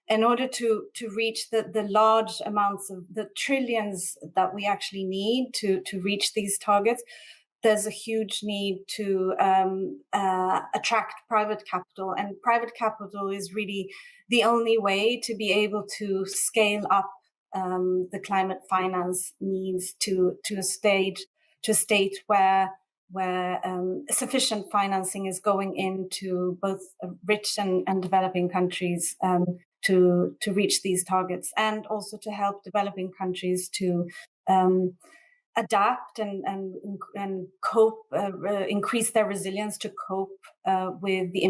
in order to reach the large amounts of the trillions that we actually need to reach these targets, there's a huge need to attract private capital. And private capital is really the only way to be able to scale up the climate finance needs to a state where sufficient financing is going into both rich and developing countries to reach these targets, and also to help developing countries to adapt and cope, increase their resilience to cope with the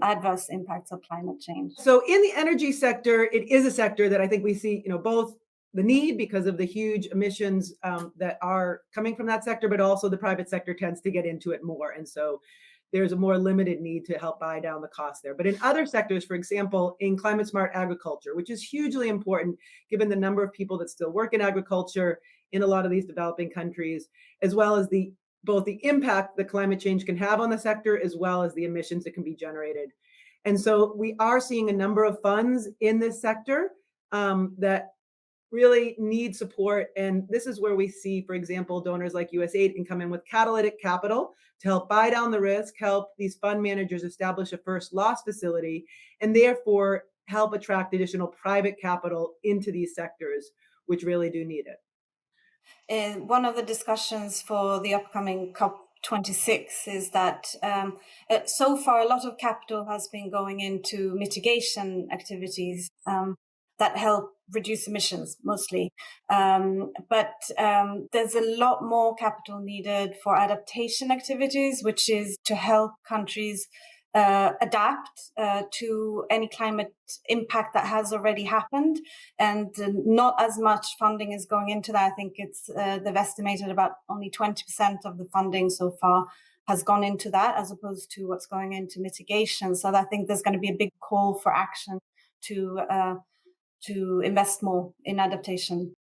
adverse impacts of climate change. So in the energy sector, it is a sector that I think we see, both the need because of the huge emissions that are coming from that sector, but also the private sector tends to get into it more. And so there's a more limited need to help buy down the cost there. But in other sectors, for example, in climate smart agriculture, which is hugely important given the number of people that still work in agriculture in a lot of these developing countries, as well as both the impact that climate change can have on the sector, as well as the emissions that can be generated. And so we are seeing a number of funds in this sector that really need support. And this is where we see, for example, donors like USAID can come in with catalytic capital to help buy down the risk, help these fund managers establish a first loss facility, and therefore help attract additional private capital into these sectors, which really do need it. In one of the discussions for the upcoming COP26 is that so far a lot of capital has been going into mitigation activities that help reduce emissions mostly. But there's a lot more capital needed for adaptation activities, which is to help countries adapt to any climate impact that has already happened. And not as much funding is going into that. I think they've estimated about only 20% of the funding so far has gone into that, as opposed to what's going into mitigation. So I think there's going to be a big call for action to invest more in adaptation.